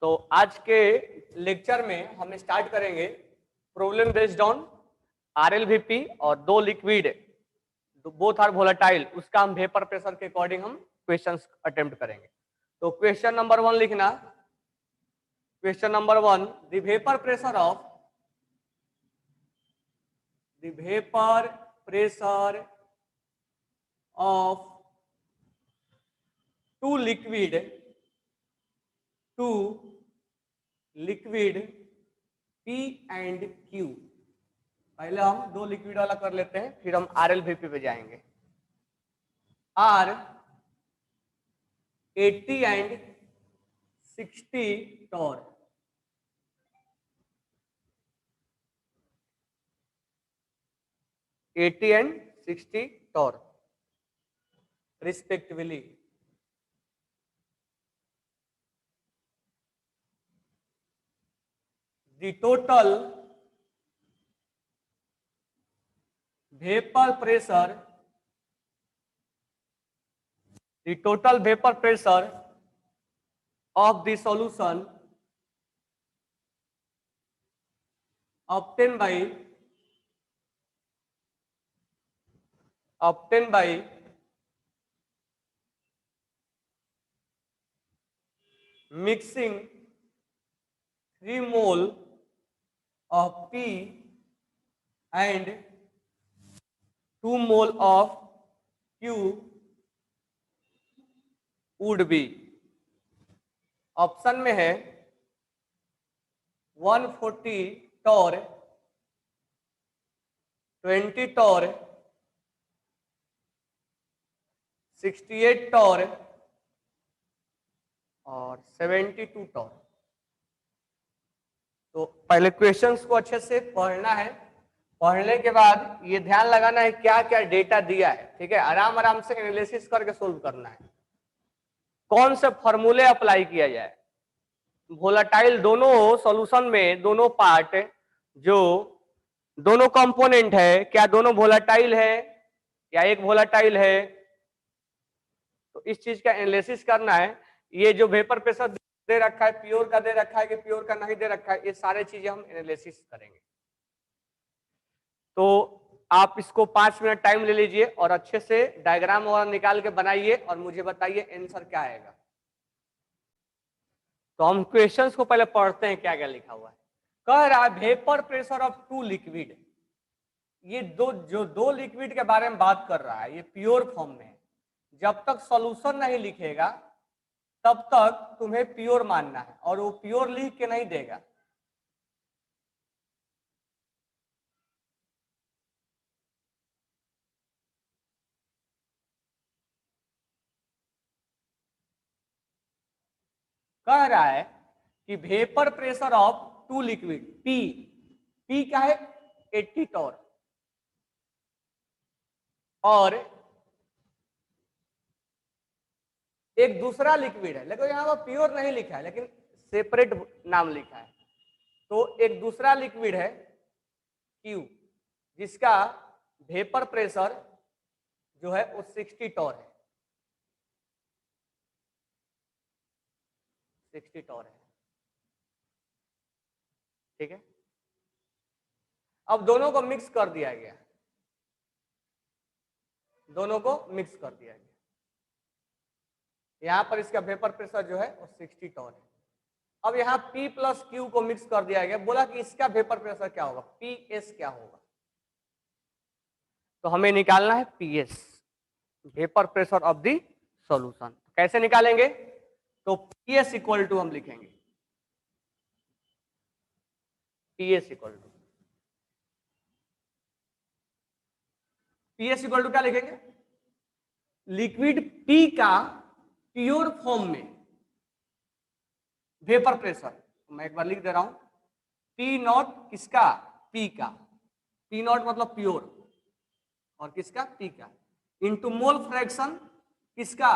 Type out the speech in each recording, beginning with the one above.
तो आज के लेक्चर में हम स्टार्ट करेंगे प्रॉब्लम बेस्ड ऑन आरएलवीपी और दो लिक्विड बोथ आर वोलेटाइल, उसका हम वेपर प्रेशर के अकॉर्डिंग हम क्वेश्चंस अटेम्प्ट करेंगे। तो क्वेश्चन नंबर 1 लिखना। Question number 1, the vapour pressure of two liquid P and Q। पहले हम दो लिक्विड वाला कर लेते हैं, फिर हम आरएलवीपी पे जाएंगे। Are 80 and 60 torr, respectively. The total vapor pressure of the solution obtained by mixing 3 mole of P and 2 mole of Q would be। Option में है 140 टॉर, 20 टॉर, 68 टॉर और 72 टॉर। तो पहले क्वेश्चंस को अच्छे से पढ़ना है, पढ़ने के बाद ये ध्यान लगाना है क्या क्या डेटा दिया है, ठीक है। आराम आराम से एनालिसिस करके सोल्व करना है। कौन से फॉर्मूले अप्लाई किया जाए। वोलेटाइल दोनों सॉल्यूशन में दोनों पार्ट जो दोनों कंपोनेंट है, क्या दोनों वोलेटाइल है या एक वोलेटाइल है, तो इस चीज का एनालिसिस करना है। ये जो वेपर प्रेशर दे रखा है, प्योर का दे रखा है कि प्योर का नहीं दे रखा है, ये सारे चीजें हम एनालिसिस करेंगे। तो आप इसको 5 मिनट टाइम ले लीजिए और अच्छे से डायग्राम वगैरह निकाल के बनाइए और मुझे बताइए आंसर क्या आएगा। तो हम क्वेश्चंस को पहले पढ़ते हैं क्या क्या लिखा हुआ है। कह रहा है vapour pressure of two liquid. ये दो लिक्विड के बारे में बात कर रहा है, ये प्योर फॉर्म में है। जब तक सॉल्यूशन नहीं लिखेगा तब तक तुम्हें प्योर मानना है, और वो प्योर लिख के नहीं देगा। कह रहा है कि vapour pressure of two liquid P क्या है 80 टॉर, और एक दूसरा लिक्विड है, लेकिन यहां पर प्योर नहीं लिखा है, लेकिन सेपरेट नाम लिखा है। तो एक दूसरा लिक्विड है Q, जिसका वेपर प्रेशर जो है वो 60 टॉर है, 60 टॉर है, ठीक है। अब दोनों को मिक्स कर दिया गया, दोनों को मिक्स कर दिया गया। यहां पर इसका वेपर प्रेशर जो है वो 60 टॉर है। अब यहां P प्लस Q को मिक्स कर दिया गया, बोला कि इसका वेपर प्रेशर क्या होगा, PS क्या होगा। तो हमें निकालना है PS, vapour pressure of the solution. कैसे निकालेंगे, तो PS इक्वल टू हम लिखेंगे, PS इक्वल टू क्या लिखेंगे, लिक्विड P का प्योर फॉर्म में वेपर प्रेशर, मैं एक बार लिख दे रहा हूं, P नॉट किसका, P का, P नॉट मतलब प्योर, और किसका, P का, इंटू मोल फ्रैक्शन किसका,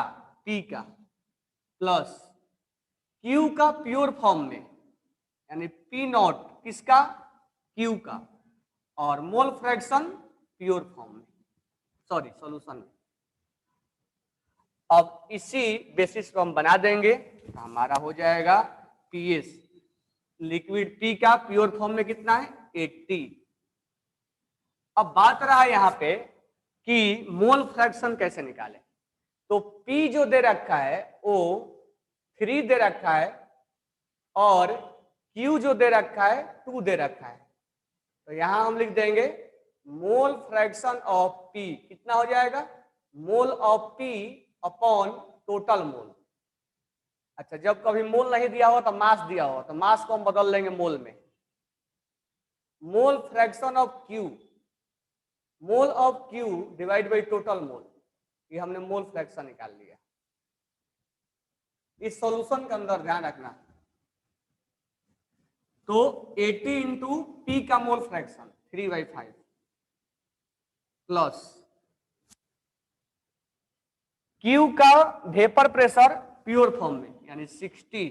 P का, प्लस Q का प्योर फॉर्म में, यानी P नॉट किसका, Q का, और मोल फ्रैक्शन प्योर फॉर्म में, सॉरी सॉल्यूशन में। अब इसी बेसिस को हम बना देंगे, तो हमारा हो जाएगा PS। लिक्विड P का प्योर फॉर्म में कितना है 80। अब बात रहा यहां पे कि मोल फ्रैक्शन कैसे निकाले। तो P जो दे रखा है वो 3 दे रखा है और Q जो दे रखा है 2 दे रखा है। तो यहां हम लिख देंगे मोल फ्रैक्शन ऑफ P कितना हो जाएगा, mole of P upon total mole. अच्छा, जब कभी मोल नहीं दिया हुआ तो मास दिया हुआ, तो मास को हम बदल लेंगे मोल में। Mole fraction of Q, mole of Q divide by total mole, ये हमने मोल फ्रैक्शन निकाल लिया। इस सॉल्यूशन के अंदर ध्यान रखना, तो 80 इंटू P का मोल फ्रैक्शन 3/5 प्लस Q का वेपर प्रेशर प्योर फॉर्म में यानी 60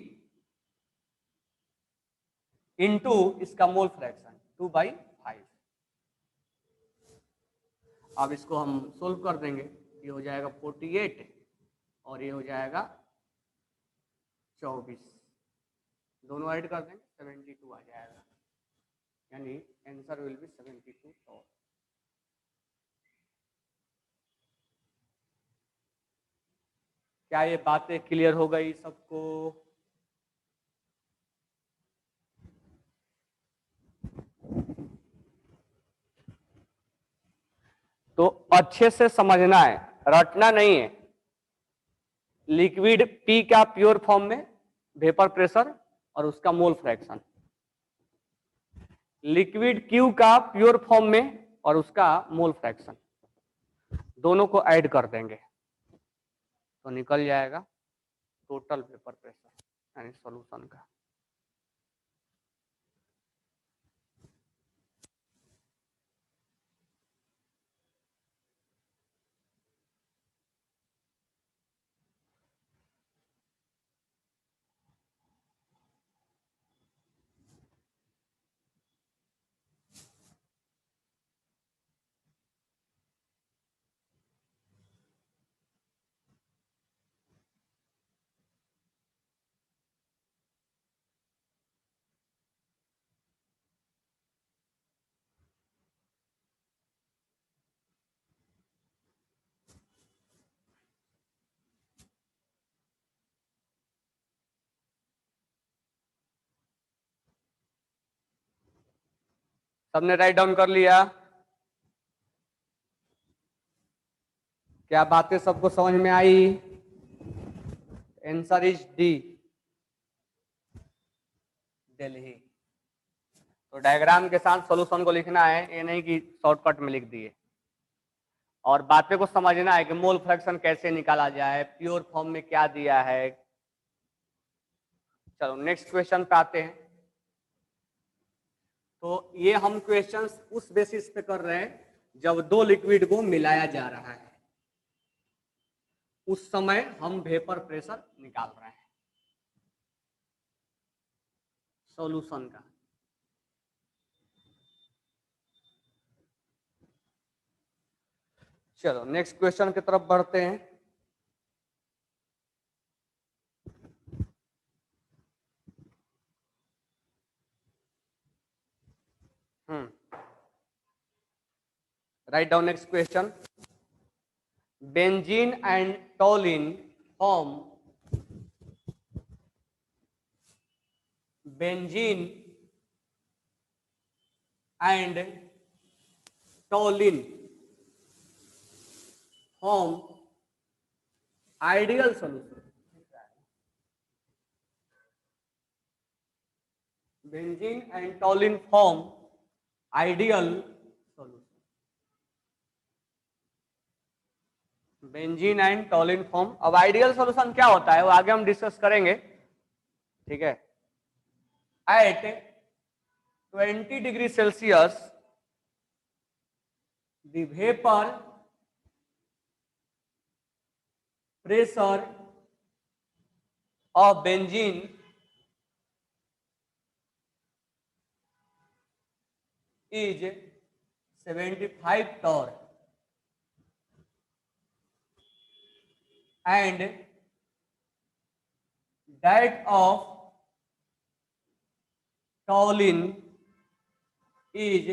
इंटू इसका मोल फ्रैक्शन 2/5। अब इसको हम सोल्व कर देंगे, ये हो जाएगा 48 और ये हो जाएगा 24, दोनों ऐड कर देंगे 72 आ जाएगा, यानी आंसर विल बी 72 टॉर। क्या ये बातें क्लियर हो गई सबको? तो अच्छे से समझना है, रटना नहीं है। लिक्विड P का प्योर फॉर्म में वेपर प्रेशर और उसका मोल फ्रैक्शन, लिक्विड Q का प्योर फॉर्म में और उसका मोल फ्रैक्शन, दोनों को ऐड कर देंगे तो निकल जाएगा टोटल वेपर प्रेशर यानी सॉल्यूशन का। सबने राइट डाउन कर लिया? क्या बातें सबको समझ में आई? Answer is D, Delhi. तो डायग्राम के साथ सॉल्यूशन को लिखना है, ये नहीं कि शॉर्टकट में लिख दिए। और बातें को समझना है कि मोल फ्रैक्शन कैसे निकाला जाए, प्योर फॉर्म में क्या दिया है। चलो नेक्स्ट क्वेश्चन पे आते हैं। तो ये हम क्वेश्चंस उस बेसिस पे कर रहे हैं जब दो लिक्विड को मिलाया जा रहा है, उस समय हम वेपर प्रेशर निकाल रहे हैं सॉल्यूशन का। चलो नेक्स्ट क्वेश्चन की तरफ बढ़ते हैं। Write down next question. Benzene and toluene form, benzene and toluene form ideal solution. Benzene and toluene form ideal solution. Benzene and toluene form. अब आइडियल सॉल्यूशन क्या होता है वो आगे हम डिस्कस करेंगे, ठीक है। At 20 degree Celsius the vapor pressure of benzene is 75 torr and that of टॉलिन is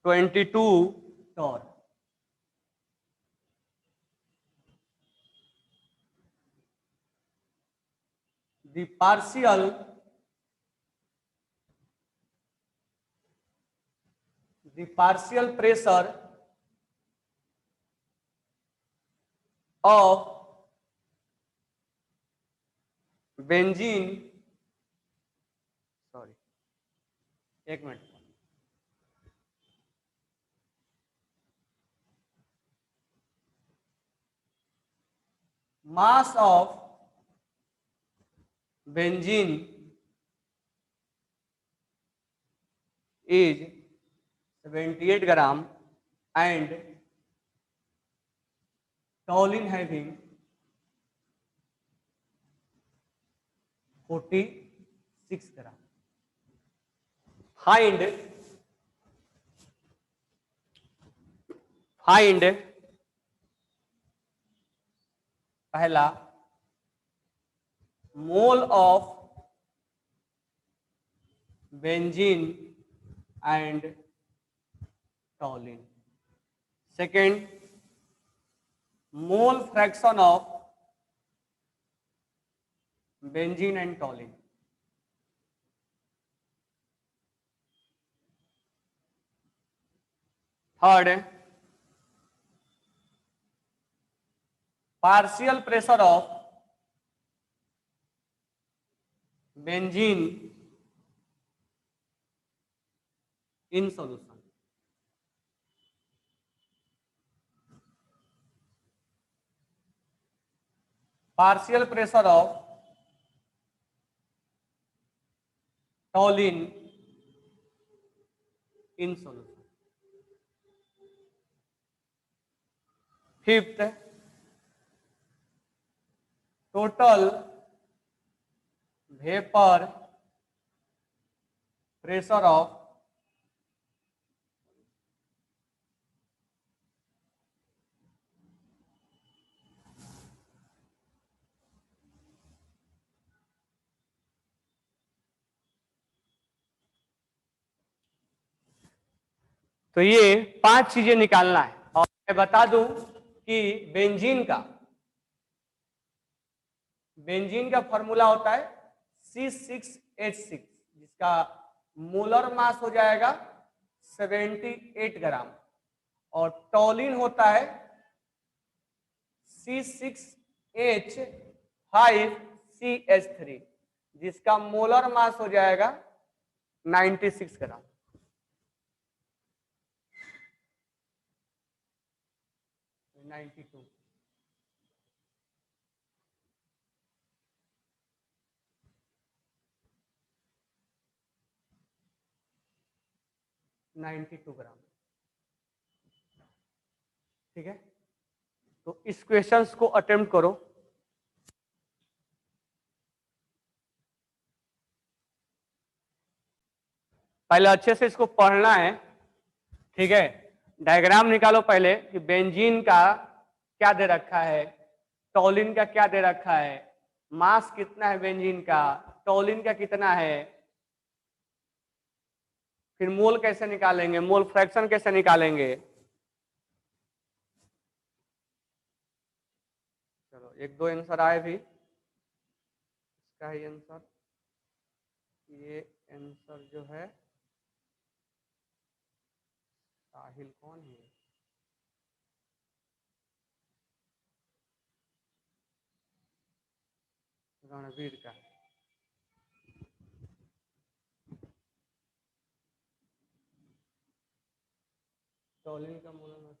22 torr. The partial pressure of benzene, sorry, एक minute, mass of benzene is 78 gram and toluene having 46 gram. Find पहला mole of benzene and टॉलिन. Second, mole fraction of benzene and टॉलिन. Third, partial pressure of benzene in solution. Partial pressure of टॉलिन in solution. Fifth, total vapour pressure of तो ये 5 चीजें निकालना है. और मैं बता दूं कि बेंजीन का फॉर्मूला होता है C6H6, जिसका मोलर मास हो जाएगा 78 ग्राम. और टॉलिन होता है C6H5CH3, जिसका मोलर मास हो जाएगा 96 ग्राम. नाइन्टी 92 ग्राम. ठीक है, तो इस क्वेश्चंस को अटेम्प्ट करो. पहले अच्छे से इसको पढ़ना है. ठीक है, डायग्राम निकालो पहले कि बेंजीन का क्या दे रखा है, टॉलिन का क्या दे रखा है, मास कितना है बेंजीन का, टॉलिन का कितना है, फिर मोल कैसे निकालेंगे, मोल फ्रैक्शन कैसे निकालेंगे. चलो एक दो आंसर आए भी, इसका ही आंसर, ये आंसर जो है साहिल कौन है, रणवीर का. टॉलिन का मोलर मास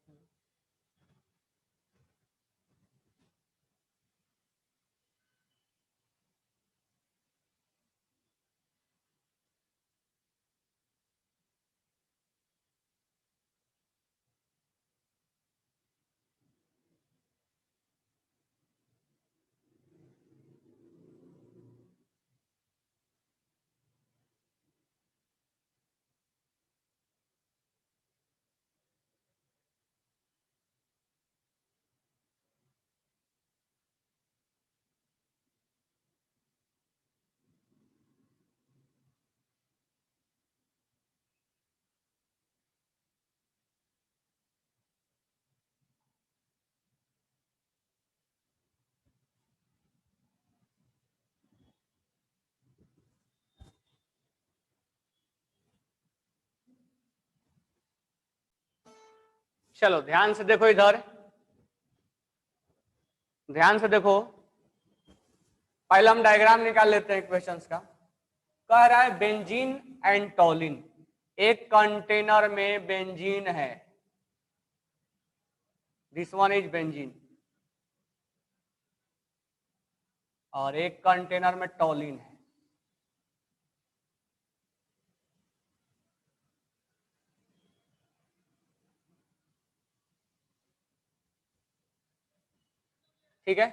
चलो ध्यान से देखो इधर, ध्यान से देखो। पहले हम डायग्राम निकाल लेते हैं क्वेश्चंस का। कह रहा है बेंजीन एंड टॉलिन, एक कंटेनर में बेंजीन है, दिस वन इज बेंजीन, और एक कंटेनर में टॉलिन है। ठीक है,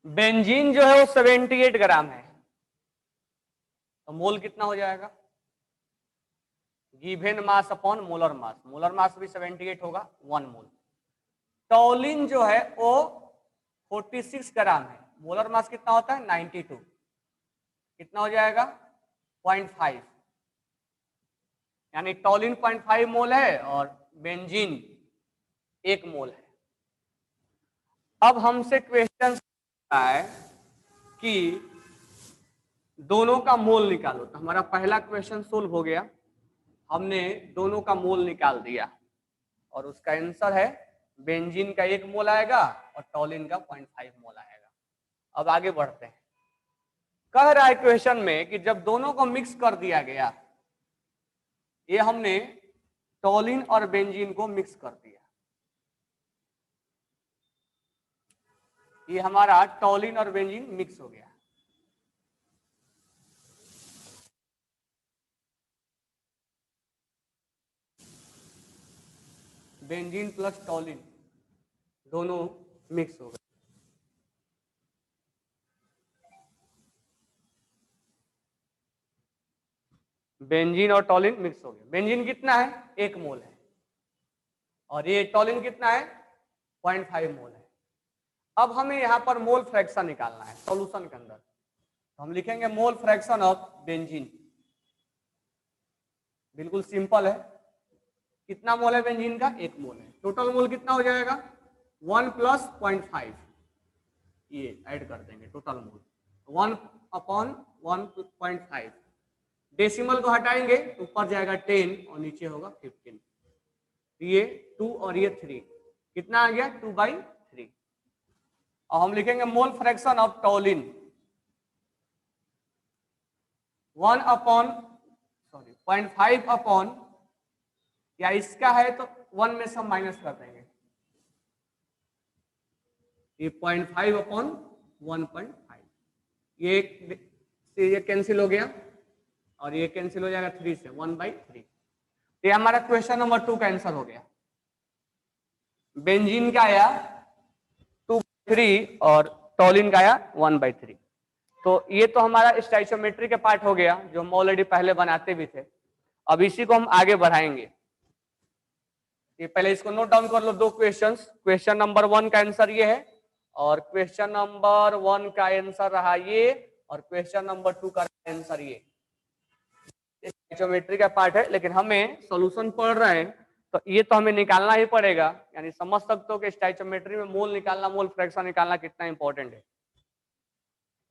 बेंजीन जो है वो 78 ग्राम है, तो मोल कितना हो जाएगा? Given mass upon molar mass, molar mass भी 78 होगा, 1 मोल। टॉलिन जो है वो 46 ग्राम है, मोलर मास कितना होता है? 92, कितना हो जाएगा? 0.5, यानी टॉलिन 0.5 मोल है और बेंजीन 1 मोल है। अब हमसे क्वेश्चन है कि दोनों का मोल निकालो, तो हमारा पहला क्वेश्चन सोल्व हो गया, हमने दोनों का मोल निकाल दिया और उसका आंसर है बेंजीन का 1 मोल आएगा और टॉलिन का 0.5 मोल आएगा। अब आगे बढ़ते हैं। कह रहा है क्वेश्चन में कि जब दोनों को मिक्स कर दिया गया, ये हमने टॉलिन और बेंजीन को मिक्स कर दिया, ये हमारा टॉलिन और बेंजीन मिक्स हो गया। बेंजीन प्लस टॉलिन दोनों मिक्स हो गए। बेंजीन और टॉलिन मिक्स हो गए। बेंजीन कितना है? 1 मोल है, और ये टॉलिन कितना है? 0.5 मोल है। अब हमें यहाँ पर मोल फ्रैक्शन निकालना है सॉल्यूशन के अंदर, तो हम लिखेंगे मोल फ्रैक्शन ऑफ बेंजीन। बिल्कुल सिंपल है, कितना मोल है बेंजीन का? 1 मोल है। टोटल मोल कितना हो जाएगा? 1 प्लस 0.5, ये ऐड कर देंगे टोटल मोल, 1 अपॉन 1.5। डेसिमल को हटाएंगे तो ऊपर जाएगा 10 और नीचे होगा 15, ये 2 और ये 3, कितना आ गया? 2/3। और हम लिखेंगे मोल फ्रैक्शन ऑफ टॉलिन 0.5 अपॉन, या इसका है तो 1 में से हम माइनस कर देंगे, ये 0.5 अपॉन 1.5, ये कैंसिल हो गया और ये कैंसिल हो जाएगा 3 से, 1/3। ये हमारा क्वेश्चन नंबर 2 का आंसर हो गया। बेंजीन का आया 2/3 और टॉलिन का आया 1/3। तो ये तो हमारा स्टोइचियोमेट्री के पार्ट हो गया, जो हम ऑलरेडी पहले बनाते भी थे। अब इसी को हम आगे बढ़ाएंगे। ये पहले इसको नोट डाउन कर लो, 2 क्वेश्चंस। क्वेश्चन नंबर 1 का आंसर ये है, और क्वेश्चन नंबर 1 का आंसर रहा ये, और क्वेश्चन नंबर 2 का आंसर ये। ज्योमेट्री का पार्ट है, लेकिन हमें सॉल्यूशन पढ़ रहे हैं तो ये तो हमें निकालना ही पड़ेगा। यानी समझ सकते हो कि स्टोइचियोमेट्री में मोल निकालना, मोल फ्रैक्शन निकालना कितना इंपॉर्टेंट है।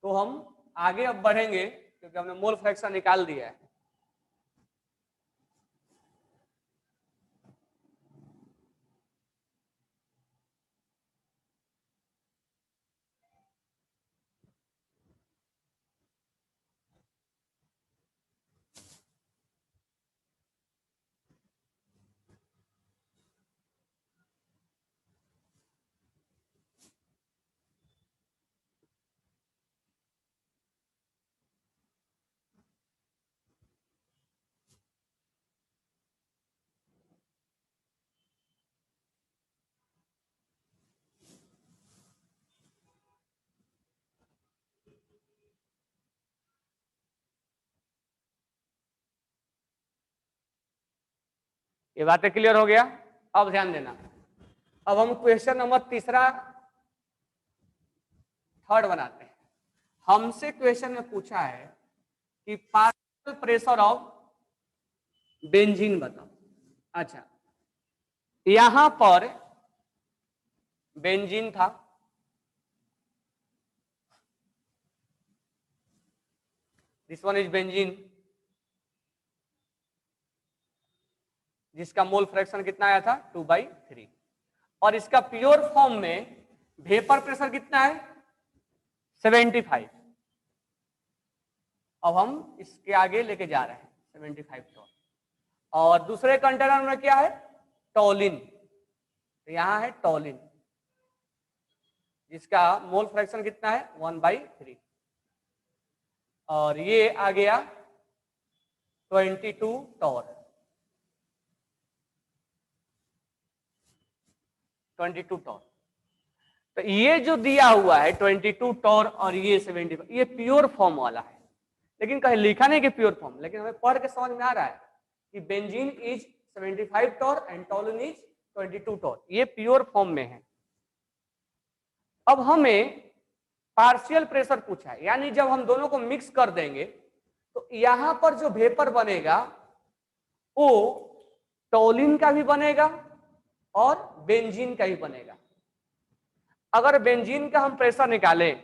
तो हम आगे अब बढ़ेंगे क्योंकि हमने मोल फ्रैक्शन निकाल दिया है। ये बातें क्लियर हो गया? अब ध्यान देना, अब हम क्वेश्चन नंबर थर्ड बनाते हैं। हमसे क्वेश्चन में पूछा है कि पार्शियल प्रेशर ऑफ बेंजीन बताओ। अच्छा, यहां पर बेंजीन था, दिस वन इज बेंजीन, जिसका मोल फ्रैक्शन कितना आया था 2/3, और इसका प्योर फॉर्म में वेपर प्रेशर कितना है 75। अब हम इसके आगे लेके जा रहे हैं 75 टॉन। और दूसरे कंटेनर में क्या है टॉलिन, तो यहां है टॉलिन जिसका मोल फ्रैक्शन कितना है 1/3, और ये आ गया 22 टॉर, 22 टॉर। तो ये जो दिया हुआ है 22 टॉर और ये 75, ये प्योर फॉर्म वाला है, लेकिन कहीं लिखा नहीं कि प्योर फॉर्म, लेकिन हमें पढ़ के समझ में आ रहा है कि benzene is 75 torr and toluene is 22 torr, ये प्योर फॉर्म में है। अब हमें पार्शियल प्रेशर पूछा है, यानी जब हम दोनों को मिक्स कर देंगे तो यहां पर जो वेपर बनेगा वो टॉलिन का भी बनेगा और बेंजीन का भी बनेगा। अगर बेंजीन का हम प्रेशर निकालें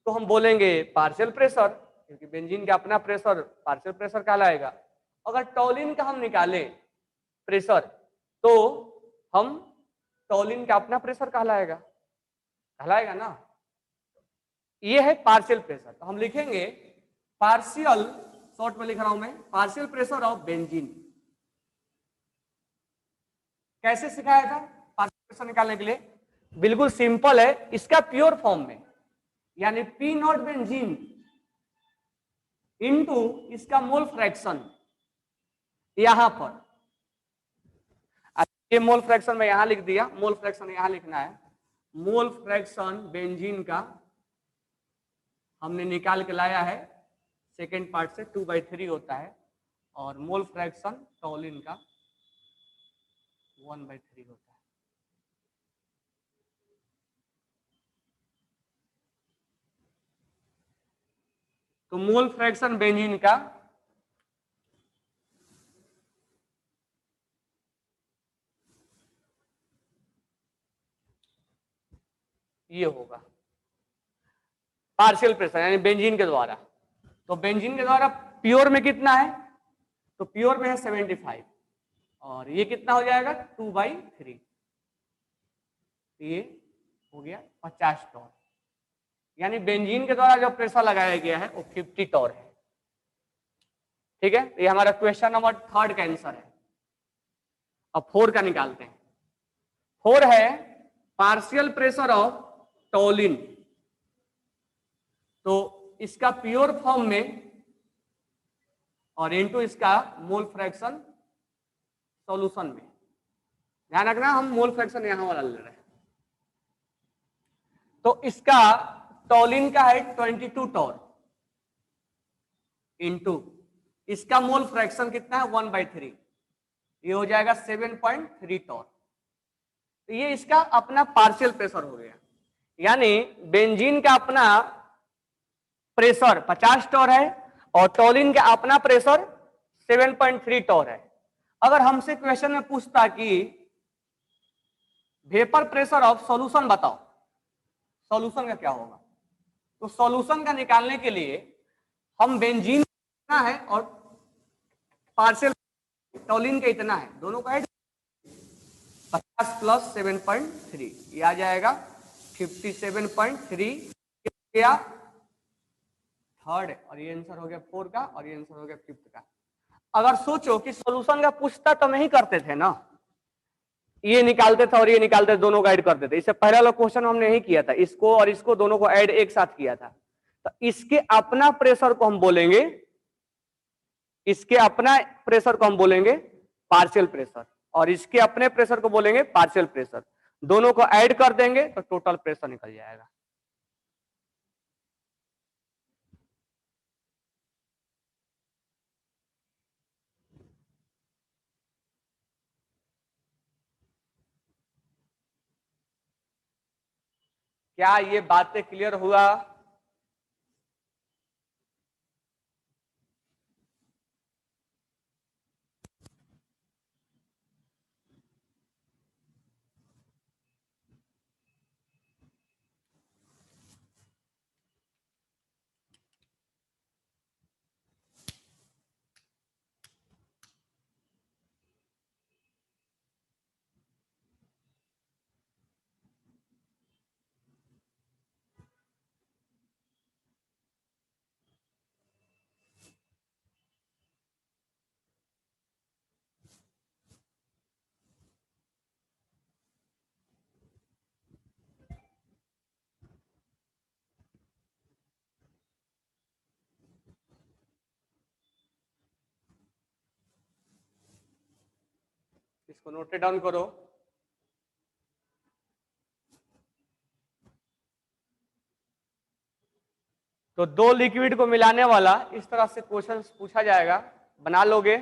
तो हम बोलेंगे पार्शियल प्रेशर, क्योंकि बेंजीन का अपना प्रेशर पार्शियल प्रेशर कहलाएगा। अगर टॉलिन का हम निकालें प्रेशर तो हम टॉलिन का अपना प्रेशर कहलाएगा ना। ये है पार्शियल प्रेशर, तो हम लिखेंगे पार्शियल, शॉर्ट में लिख रहा हूं मैं, पार्शियल प्रेशर ऑफ बेंजीन। कैसे सिखाया था पार्शियल प्रेशर निकालने के लिए? बिल्कुल सिंपल है, इसका प्योर फॉर्म में, यानी पी नॉट बेंजीन इनटू इसका मोल फ्रैक्शन यहां पर, ये मोल फ्रैक्शन में यहां लिख दिया, मोल फ्रैक्शन यहां लिखना है। मोल फ्रैक्शन बेंजीन का हमने निकाल के लाया है सेकेंड पार्ट से 2/3 होता है, और मोल फ्रैक्शन टॉलिन का 1/3 होता है। तो मोल फ्रैक्शन बेंजीन का ये होगा पार्शियल प्रेशर, यानी बेंजीन के द्वारा। तो बेंजीन के द्वारा प्योर में कितना है, तो प्योर में है 75, और ये कितना हो जाएगा 2/3, ये हो गया 50 टॉर, यानी बेंजीन के द्वारा जो प्रेशर लगाया गया है वो 50 टॉर है। ठीक है, ये हमारा क्वेश्चन नंबर 3 का आंसर है। अब 4 का निकालते हैं। 4 है पार्शियल प्रेशर ऑफ टॉलिन, तो इसका प्योर फॉर्म में और इनटू इसका मोल फ्रैक्शन सॉल्यूशन में। ध्यान रखना हम मोल फ्रैक्शन यहां वाला ले रहे हैं। तो इसका टॉलिन का है 22 टॉर इनटू इसका मोल फ्रैक्शन कितना है 1/3, ये हो जाएगा 7.3 टॉर। तो ये इसका अपना पार्शियल प्रेशर हो गया, यानी बेंजीन का अपना प्रेशर 50 टॉर है और टॉलिन का अपना प्रेशर 7.3 टॉर है। अगर हमसे क्वेश्चन में पूछता कि वेपर प्रेशर ऑफ सॉल्यूशन बताओ, सॉल्यूशन का क्या होगा, तो सॉल्यूशन का निकालने के लिए हम बेंजीन इतना है और पार्शियल टॉलिन का इतना है, दोनों का 50 प्लस 7.3, ये आ जाएगा 57.3 या थर्ड, और ये आंसर हो गया 4 का, और ये आंसर हो गया 5th का। अगर सोचो कि सॉल्यूशन का पूछता तो नहीं करते थे ना, ये निकालते थे और ये निकालते थे, दोनों को ऐड करते थे। इससे पहले वाला क्वेश्चन हमने नहीं किया था, इसको और इसको दोनों को ऐड एक साथ किया था। तो इसके अपना प्रेशर को हम बोलेंगे, इसके अपना प्रेशर को हम बोलेंगे पार्शियल प्रेशर, और इसके अपने प्रेशर को बोलेंगे पार्शियल प्रेशर। दोनों को ऐड कर देंगे तो टोटल प्रेशर निकल जाएगा। क्या ये बातें क्लियर हुआ? इसको नोट डाउन करो। तो दो लिक्विड को मिलाने वाला इस तरह से क्वेश्चन पूछा जाएगा, बना लोगे।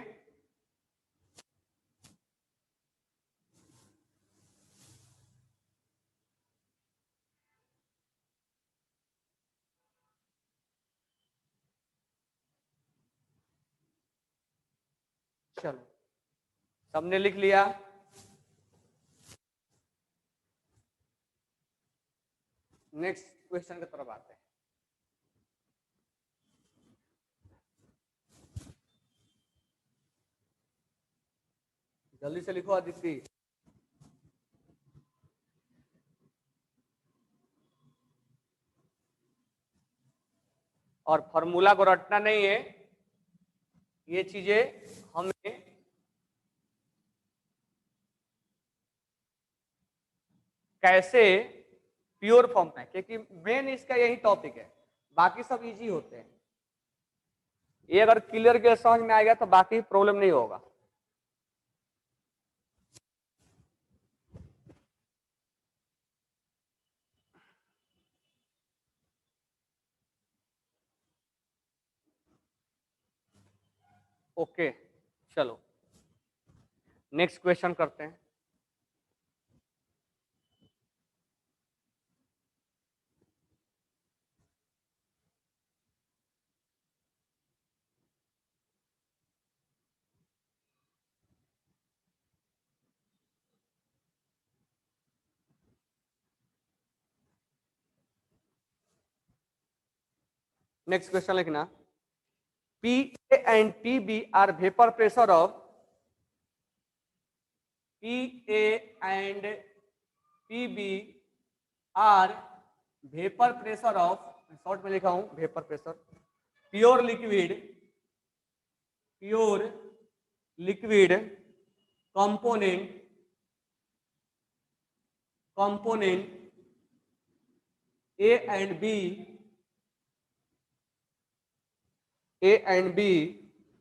चलो, सबने लिख लिया। नेक्स्ट क्वेश्चन की तरफ आते हैं। जल्दी से लिखो आदित्य। और फॉर्मूला को रटना नहीं है, ये चीजें हमें कैसे प्योर फॉर्म में, क्योंकि मेन इसका यही टॉपिक है, बाकी सब इजी होते हैं। ये अगर क्लियर के समझ में आएगा तो बाकी प्रॉब्लम नहीं होगा। ओके, चलो नेक्स्ट क्वेश्चन करते हैं। नेक्स्ट क्वेश्चन लिखना, PA and PB are vapor pressure of PA and PB are vapor pressure of, short में लिखा हूं vapour pressure, pure liquid component A and B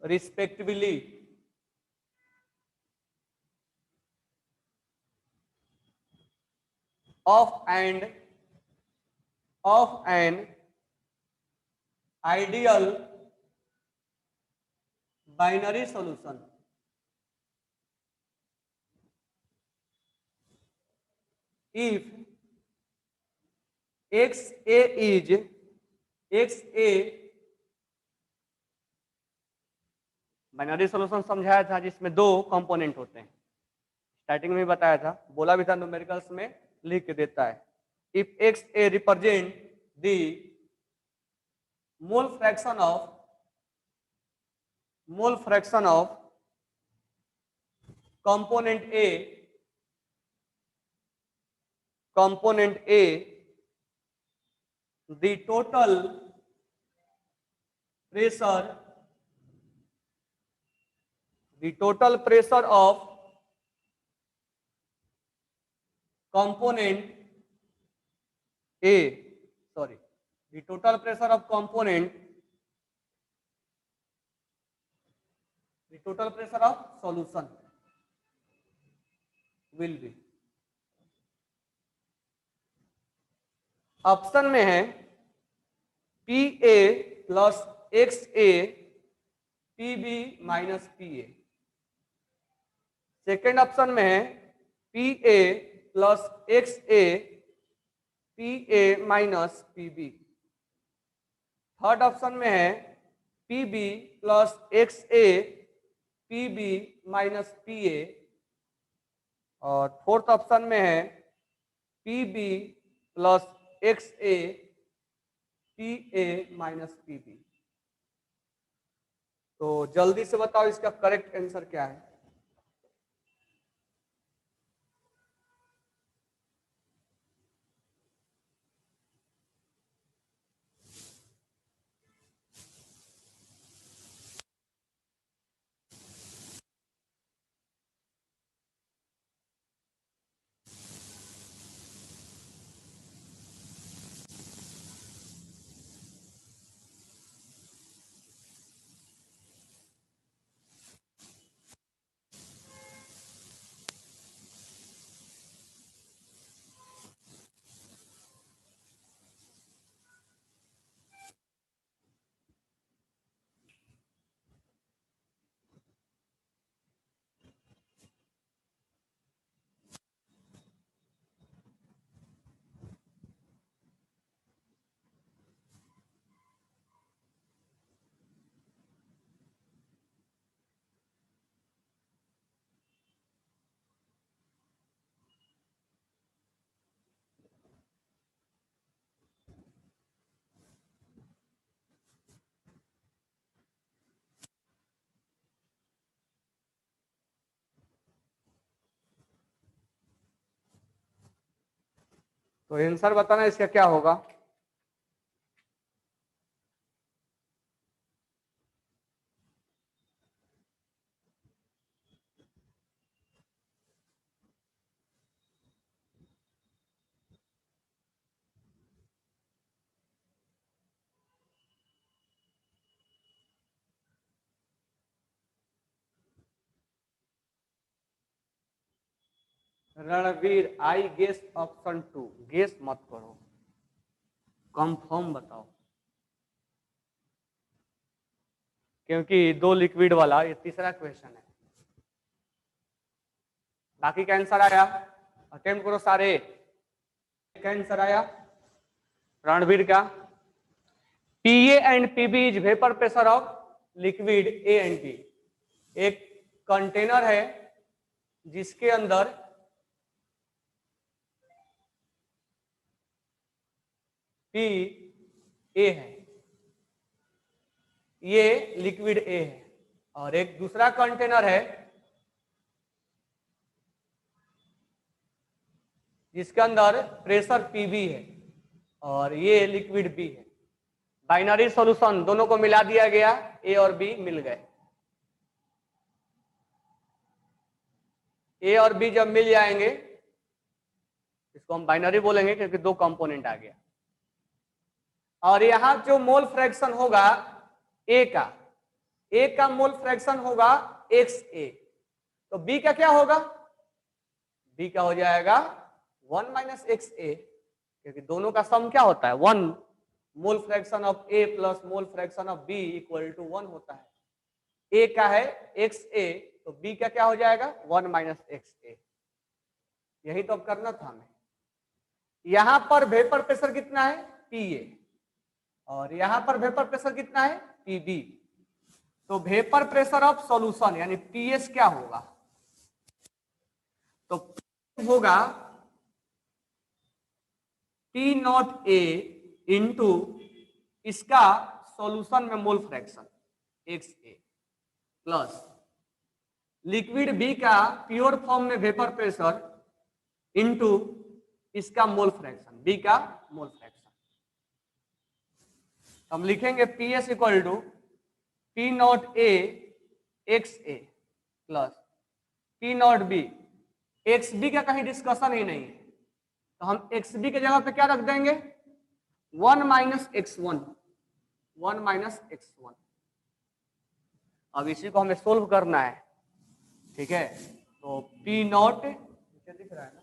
respectively of an ideal binary solution. If XA binary solution समझाया था जिसमें दो component होते हैं, starting में बताया था, बोला भी था न्यूमेरिकल्स में लिख के देता है। If XA represent the mole fraction of component A, the total pressure of component A, sorry, the total pressure of solution will be, option में है PA plus XA PB minus PA, second option में है PA plus XA PA minus PB, third option में है PB plus XA PB minus PA, और fourth option में है PB plus XA PA minus PB। तो जल्दी से बताओ इसका करेक्ट आंसर क्या है। तो आंसर बताना इसका क्या होगा। Ranveer I guess option 2। Guess मत करो, कंफर्म बताओ, क्योंकि दो लिक्विड वाला ये तीसरा क्वेश्चन है। बाकी का आंसर आया, अटेम्प्ट करो सारे। क्या आंसर आया रणवीर का? PA and PB is vapour pressure of liquid A and B. एक कंटेनर है जिसके अंदर पी ए है, ये लिक्विड ए है, और एक दूसरा कंटेनर है जिसके अंदर प्रेशर पीबी है और ये लिक्विड बी है। बाइनरी सॉल्यूशन दोनों को मिला दिया गया, ए और बी मिल गए। ए और बी जब मिल जाएंगे इसको हम बाइनरी बोलेंगे क्योंकि दो कंपोनेंट आ गया। और यहां जो मोल फ्रैक्शन होगा ए का मोल फ्रैक्शन होगा एक्स ए, तो बी का क्या होगा? बी का हो जाएगा 1 माइनस एक्स ए, क्योंकि दोनों का सम क्या होता है 1। Mole fraction of A plus mole fraction of B equal to 1 होता है। ए का है एक्स ए, तो बी का क्या हो जाएगा 1 माइनस एक्स ए। यही तो अब करना था हमें। यहां पर वेपर प्रेशर कितना है पीए, और यहां पर वेपर प्रेशर कितना है पीबी। तो वेपर प्रेशर ऑफ सॉल्यूशन यानी पीएस क्या होगा? तो होगा पी नॉट ए इंटू इसका सॉल्यूशन में mole fraction X A plus liquid B का प्योर फॉर्म में वेपर प्रेशर इंटू इसका मोल फ्रैक्शन बी का मोल फ्रैक्शन। हम लिखेंगे P S equal to P not A x A plus P not B. X B का कहीं discussion ही नहीं है, तो हम एक्स बी के जगह पे क्या रख देंगे 1 minus x one, 1 minus x one. अब इसी को हमें सोल्व करना है, ठीक है। तो पी नॉट दिख रहा है ना,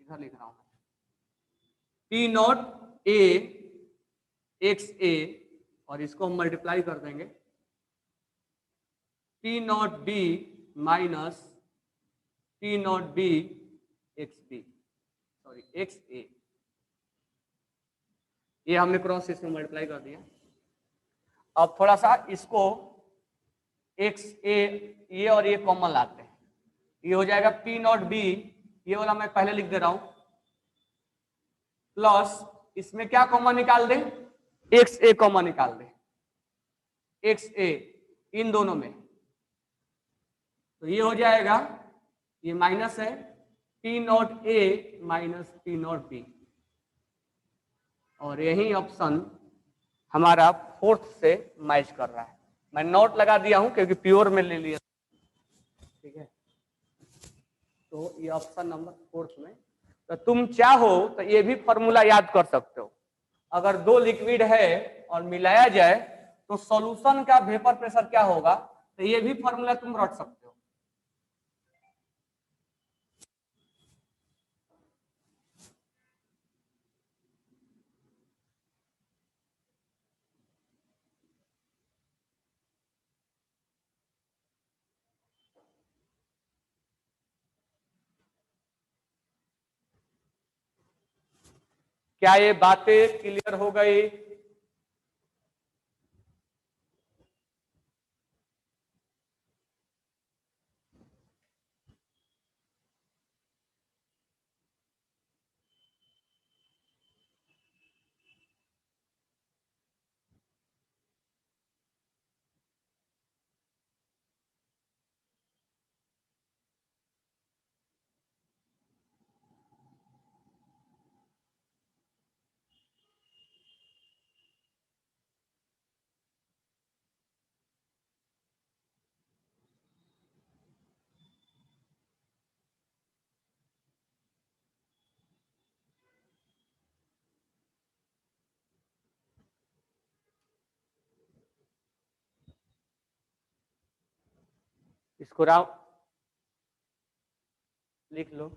इधर लिख रहा हूं P not A x A, और इसको हम मल्टीप्लाई कर देंगे P not B minus P not B x B, sorry x A. ये हमने क्रॉस इसमें मल्टीप्लाई कर दिया। अब थोड़ा सा इसको एक्स ए ये और ये कॉमन लाते हैं, ये हो जाएगा पी नॉट बी, ये वाला मैं पहले लिख दे रहा हूं, प्लस इसमें क्या कॉमन निकाल दें एक्स ए कॉमन निकाल दें, एक्स ए इन दोनों में, तो ये हो जाएगा ये माइनस है P not a minus P not be, और यही ऑप्शन हमारा फोर्थ से मैच कर रहा है। मैं नोट लगा दिया हूं क्योंकि प्योर में ले लिया, ठीक है। तो ये ऑप्शन नंबर फोर्थ में, तो तुम चाहो तो ये भी फॉर्मूला याद कर सकते हो। अगर दो लिक्विड है और मिलाया जाए तो सॉल्यूशन का वेपर प्रेशर क्या होगा, तो ये भी फॉर्मूला तुम रट सकते हो। क्या ये बातें क्लियर हो गई? इसको राव लिख लो।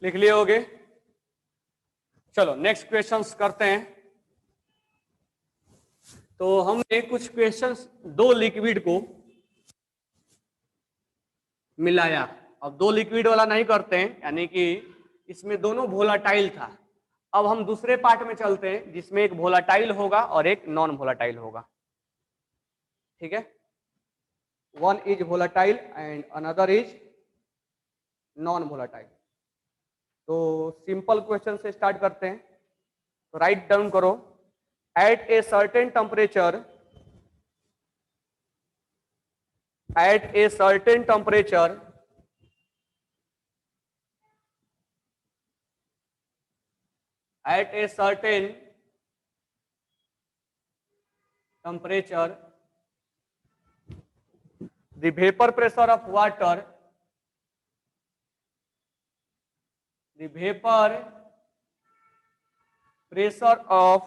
लिख लिए होगे। चलो नेक्स्ट क्वेश्चंस करते हैं। तो हमने कुछ क्वेश्चंस, दो लिक्विड को मिलाया। अब दो लिक्विड वाला नहीं करते हैं, यानी कि इसमें दोनों वोलाटाइल था। अब हम दूसरे पार्ट में चलते हैं जिसमें एक वोलाटाइल होगा और एक नॉन वोलाटाइल होगा। ठीक है, one is volatile and another is non volatile. तो सिंपल क्वेश्चन से स्टार्ट करते हैं। तो राइट डाउन करो, at a certain temperature, at a certain temperature, at a certain temperature, the vapor pressure of water, the vapor pressure of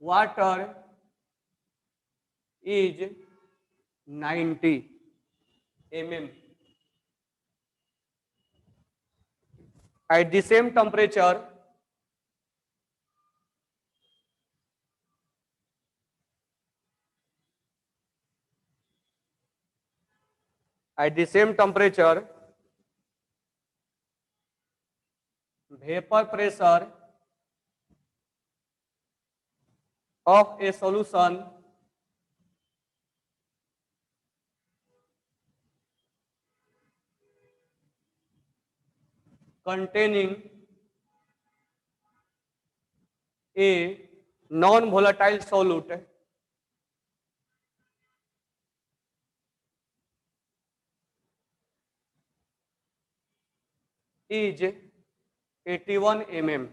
water is 90 mm. At the same temperature, at the same temperature, vapor pressure of a solution containing a non-volatile solute is 81 mm.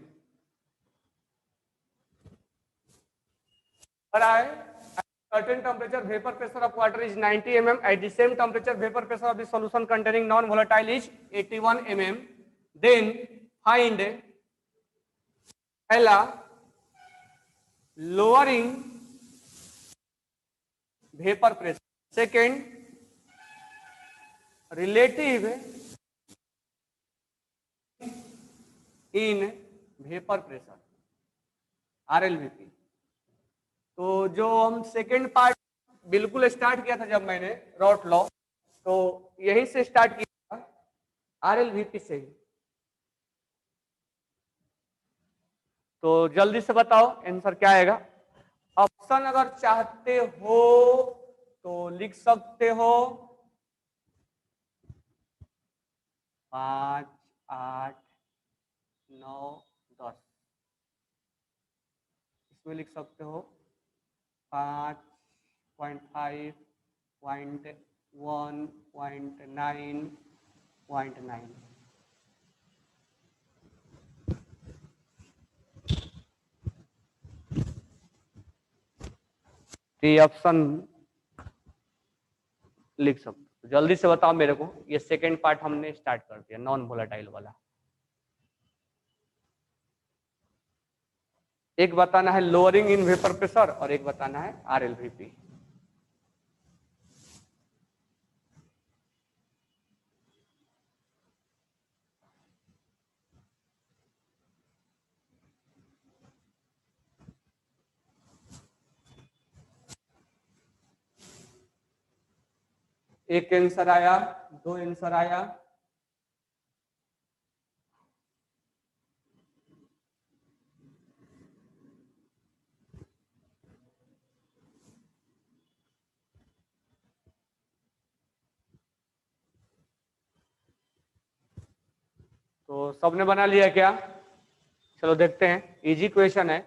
At certain temperature, vapor pressure of water is 90 mm. At the same temperature, vapor pressure of the solution containing non-volatile is 81 mm. Then find पहला lowering vapor pressure, second relative in vapor pressure, RLVP। तो जो हम second part बिल्कुल start किया था जब मैंने rot law, तो यही से स्टार्ट किया था, RLVP से ही। तो जल्दी से बताओ आंसर क्या आएगा। ऑप्शन अगर चाहते हो तो लिख सकते हो 5, 8, 9, 10। इसमें लिख सकते हो 5.5, 0.1, 0.9, 0.9। ये ऑप्शन लिख सकते हो। जल्दी से बताओ मेरे को, ये सेकेंड पार्ट हमने स्टार्ट कर दिया नॉन वोलेटाइल वाला। एक बताना है लोअरिंग इन वेपर प्रेशर और एक बताना है RLVP। एक आंसर आया, दो आंसर आया, तो सबने बना लिया क्या? चलो देखते हैं, इजी क्वेश्चन है।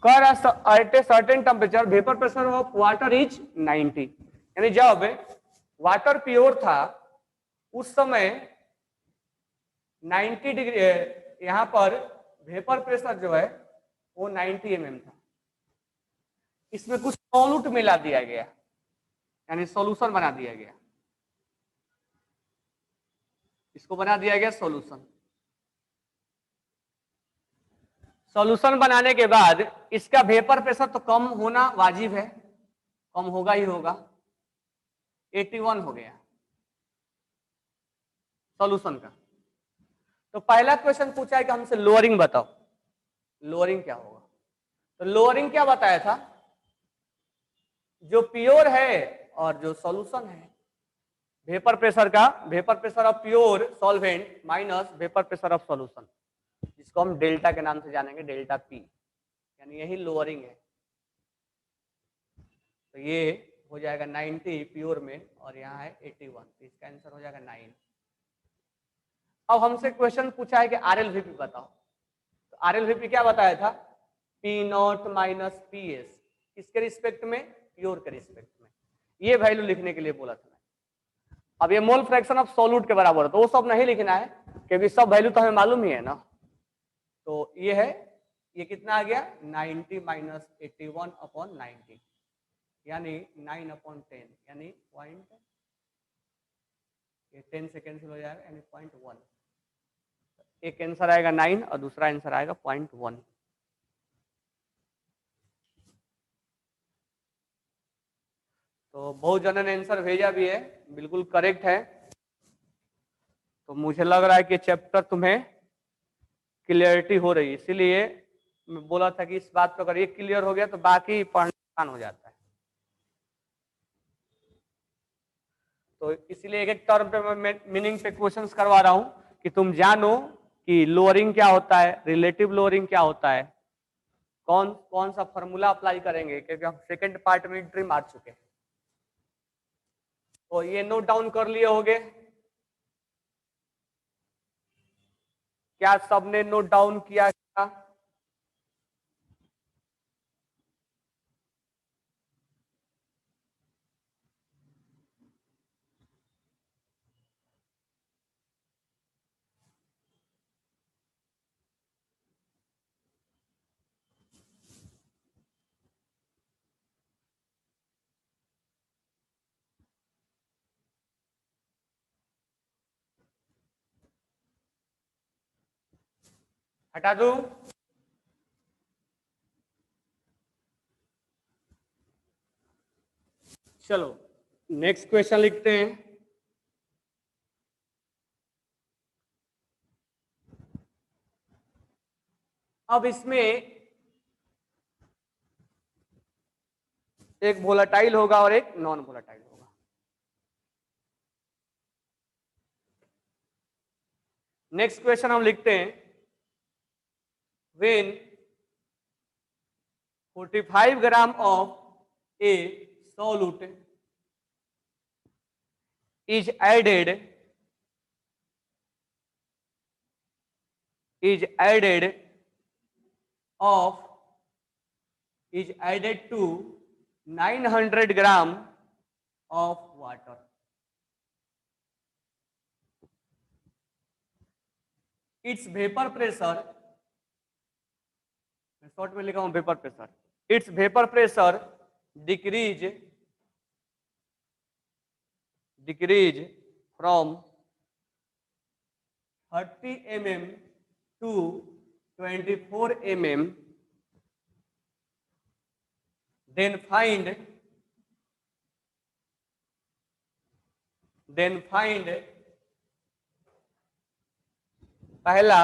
At a certain temperature vapour pressure of water is 90, यानी जब वाटर प्योर था उस समय 90 डिग्री, यहां पर वेपर प्रेशर जो है वो 90 mm था। इसमें कुछ सॉल्यूट मिला दिया गया, यानी सॉल्यूशन बना दिया गया, इसको बना दिया गया सॉल्यूशन। सॉल्यूशन बनाने के बाद इसका वेपर प्रेशर तो कम होना वाजिब है, कम होगा ही होगा, 81 हो गया सॉल्यूशन का। तो पहला क्वेश्चन पूछा है कि हमसे लोअरिंग बताओ, लोअरिंग क्या होगा? तो लोअरिंग क्या बताया था? जो प्योर है और जो सॉल्यूशन है, वेपर प्रेशर का, vapour pressure of pure solvent minus vapour pressure of solution, जिसको हम डेल्टा के नाम से जानेंगे, डेल्टा पी, यानी यही लोअरिंग है। तो ये हो जाएगा 90 प्योर में और यहाँ है 81, तो इसका आंसर हो जाएगा 9। अब हमसे क्वेश्चन पूछा है कि RLVP बताओ, तो RLVP क्या बताया था? P0 माइनस PS, किसके रिस्पेक्ट में? प्योर के रिस्पेक्ट में। ये वैल्यू लिखने के लिए बोला था। अब ये मोल फ्रैक्शन ऑफ सॉल्यूट के बराबर है, तो वो सब नहीं लिखना है क्योंकि सब वैल्यू तो हमें मालूम ही है ना। तो ये है, ये कितना आ गया? 90 माइनस 81 अपॉन 90, यानी 9/10, यानी पॉइंट, ये 10 से कैंसिल हो जाएगा, यानी 0.1। एक आंसर आएगा 9 और दूसरा आंसर आएगा 0.1। तो बहुत जनों ने आंसर भेजा भी है, बिल्कुल करेक्ट है। तो मुझे लग रहा है कि चैप्टर तुम्हें क्लियरिटी हो रही है, इसीलिए मैं बोला था कि इस बात पर अगर ये क्लियर हो गया तो बाकी पढ़ना आसान हो जाता है। तो इसलिए एक एक टर्म पे मैं मीनिंग पे क्वेश्चंस करवा रहा हूं कि तुम जानो कि लोअरिंग क्या होता है, रिलेटिव लोअरिंग क्या होता है, कौन कौन सा फॉर्मूला अप्लाई करेंगे, क्योंकि हम सेकंड पार्ट में एंट्री मार चुके हैं। तो ये नोट डाउन कर लिए होंगे, क्या सबने नोट डाउन किया? हटा दूं? चलो नेक्स्ट क्वेश्चन लिखते हैं। अब इसमें एक वोलेटाइल होगा और एक नॉन वोलेटाइल होगा। नेक्स्ट क्वेश्चन हम लिखते हैं, when 45 gram of A solute is added of is added to 900 gram of water, its vapor pressure, short में लिखा हूं vapour pressure, it's vapour pressure decrease from 30 mm to 24 mm, then find पहला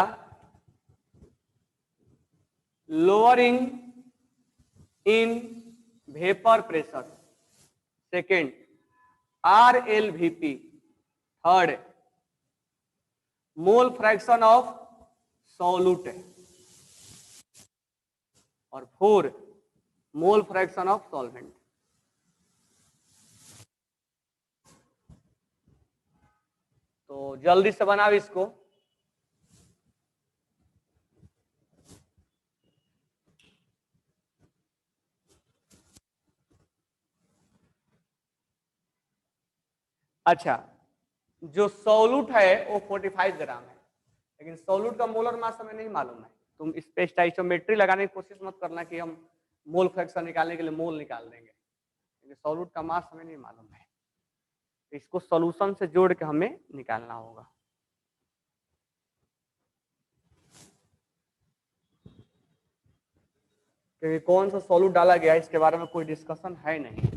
lowering in vapor pressure, second RLVP, third mole fraction of solute, और four mole fraction of solvent. तो जल्दी से बनाओ इसको। अच्छा, जो सॉल्यूट है वो 45 ग्राम है, लेकिन सॉल्यूट का मोलर मास हमें नहीं मालूम है। तुम इस पे स्टोइकियोमेट्री लगाने की कोशिश मत करना कि हम मोल फ्रैक्शन निकालने के लिए मोल निकाल देंगे, क्योंकि सॉल्यूट का मास हमें नहीं मालूम है। तो इसको सॉल्यूशन से जोड़ के हमें निकालना होगा। क्योंकि कौन सा सॉल्यूट डाला गया इसके बारे में कोई डिस्कशन है नहीं।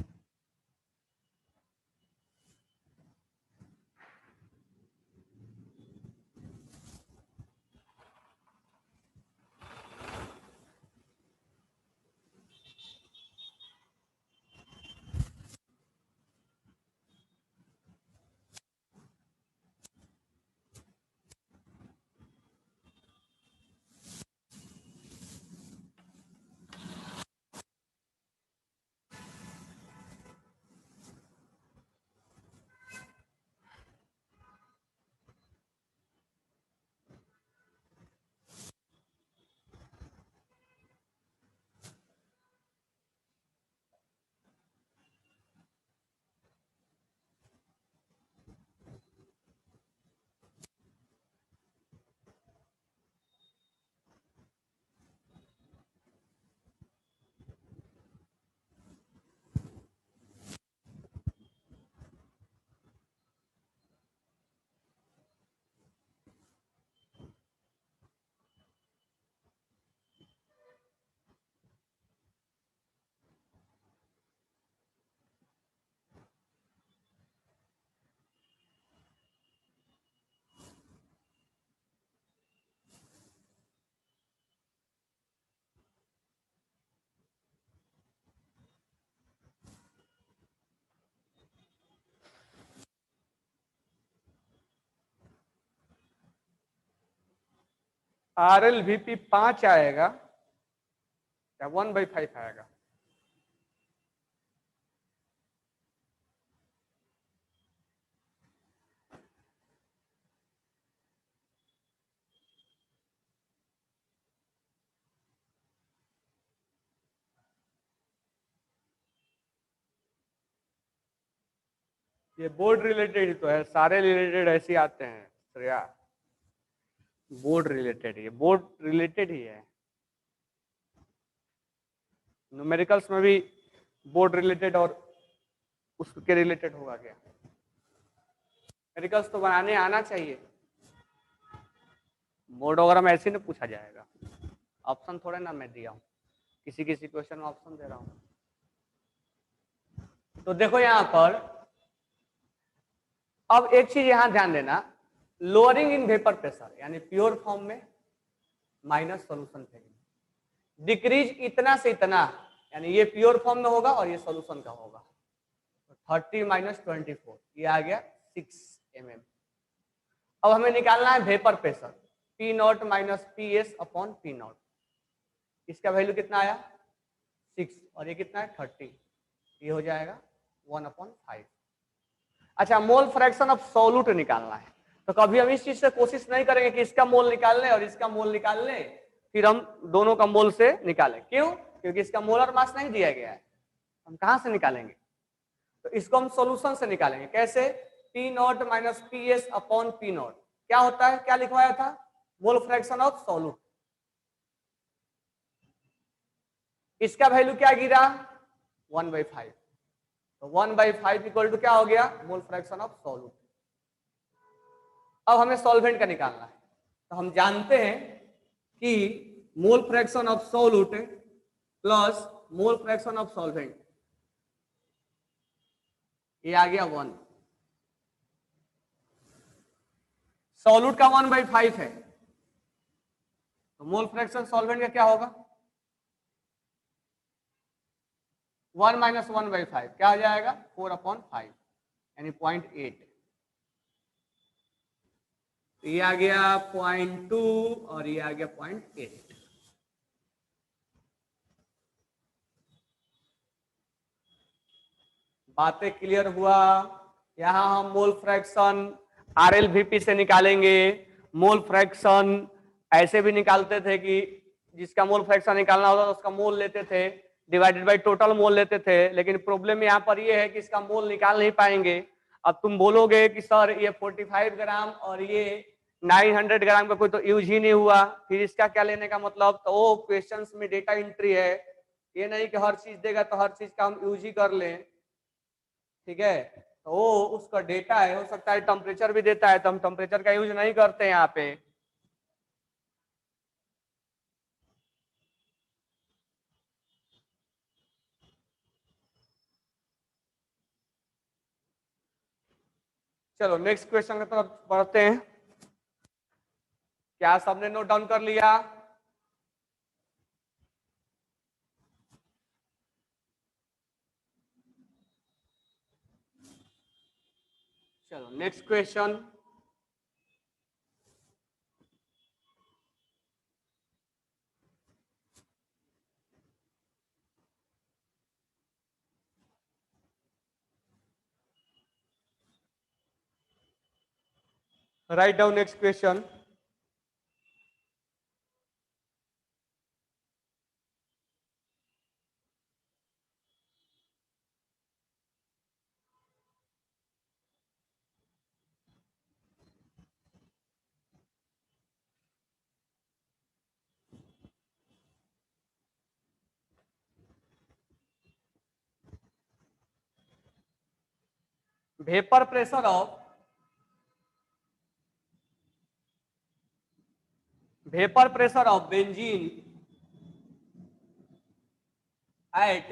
RLVP 5 आएगा या 1/5 आएगा? ये बोर्ड रिलेटेड ही तो है, सारे रिलेटेड ऐसे आते हैं श्रेया। बोर्ड रिलेटेड, ये बोर्ड रिलेटेड ही है। न्यूमेरिकल्स में भी बोर्ड रिलेटेड और उसके रिलेटेड होगा क्या? न्यूमेरिकल्स तो बनाने आना चाहिए, बोर्ड वगैरह में ऐसे नहीं पूछा जाएगा। ऑप्शन थोड़े ना मैं दिया हूँ, किसी किसी क्वेश्चन में ऑप्शन दे रहा हूँ। तो देखो यहां पर अब एक चीज यहां ध्यान देना, लोअरिंग इन वेपर प्रेशर यानी प्योर फॉर्म में माइनस सोल्यूशन फेंकना, डिक्रीज इतना से इतना यानी ये प्योर फॉर्म में होगा और ये सोल्यूशन का होगा। 30 - 24 ये आ गया 6 mm। अब हमें निकालना है vapour pressure P0 - PS upon P0। इसका वैल्यू कितना आया 6 और ये कितना है 30, ये हो जाएगा 1/5। अच्छा, मोल फ्रैक्शन ऑफ सॉल्यूट निकालना है, तो कभी हम इस चीज से कोशिश नहीं करेंगे कि इसका मोल निकाल लें और इसका मोल निकाल लें, फिर हम दोनों का मोल से निकालें। क्यों? क्योंकि इसका मोलर मास नहीं दिया गया है, हम कहां से निकालेंगे? तो इसको हम सॉल्यूशन से निकालेंगे। कैसे? P0 - PS अपॉन P0 क्या होता है, क्या लिखवाया था? मोल फ्रैक्शन ऑफ सॉल्यूट। इसका वैल्यू क्या गिरा 1/5, तो 1/5 इक्वल टू क्या हो गया? मोल फ्रैक्शन ऑफ सॉल्यूट। अब हमें सॉल्वेंट का निकालना है, तो हम जानते हैं कि मोल fraction of solute plus mole fraction of solvent, ये आ गया 1। सॉल्यूट का 1/5 है, तो मोल फ्रैक्शन सॉल्वेंट का क्या होगा? 1 - 1/5 क्या हो जाएगा? 4/5, यानी 0.8, ये आ गया 0.2 और ये आ गया 0.8। बातें क्लियर हुआ। यहां हम मोल फ्रैक्शन RLVP से निकालेंगे। मोल फ्रैक्शन ऐसे भी निकालते थे कि जिसका मोल फ्रैक्शन निकालना होता था उसका मोल लेते थे डिवाइडेड बाय टोटल मोल लेते थे, लेकिन प्रॉब्लम यहाँ पर ये है कि इसका मोल निकाल नहीं पाएंगे। अब तुम बोलोगे कि सर ये 45 ग्राम और ये 900 ग्राम का कोई तो यूज ही नहीं हुआ, फिर इसका क्या लेने का मतलब। तो वो क्वेश्चंस में डेटा एंट्री है, ये नहीं कि हर चीज देगा तो हर चीज का हम यूज ही कर लें। ठीक है, तो वो उसका डेटा है, हो सकता है टेम्परेचर भी देता है तो हम टेम्परेचर का यूज नहीं करते हैं यहाँ पे। चलो नेक्स्ट क्वेश्चन की तरफ बढ़ते हैं। क्या सबने नोट डाउन कर लिया? चलो next question. Write down next question. Vapour pressure of benzene at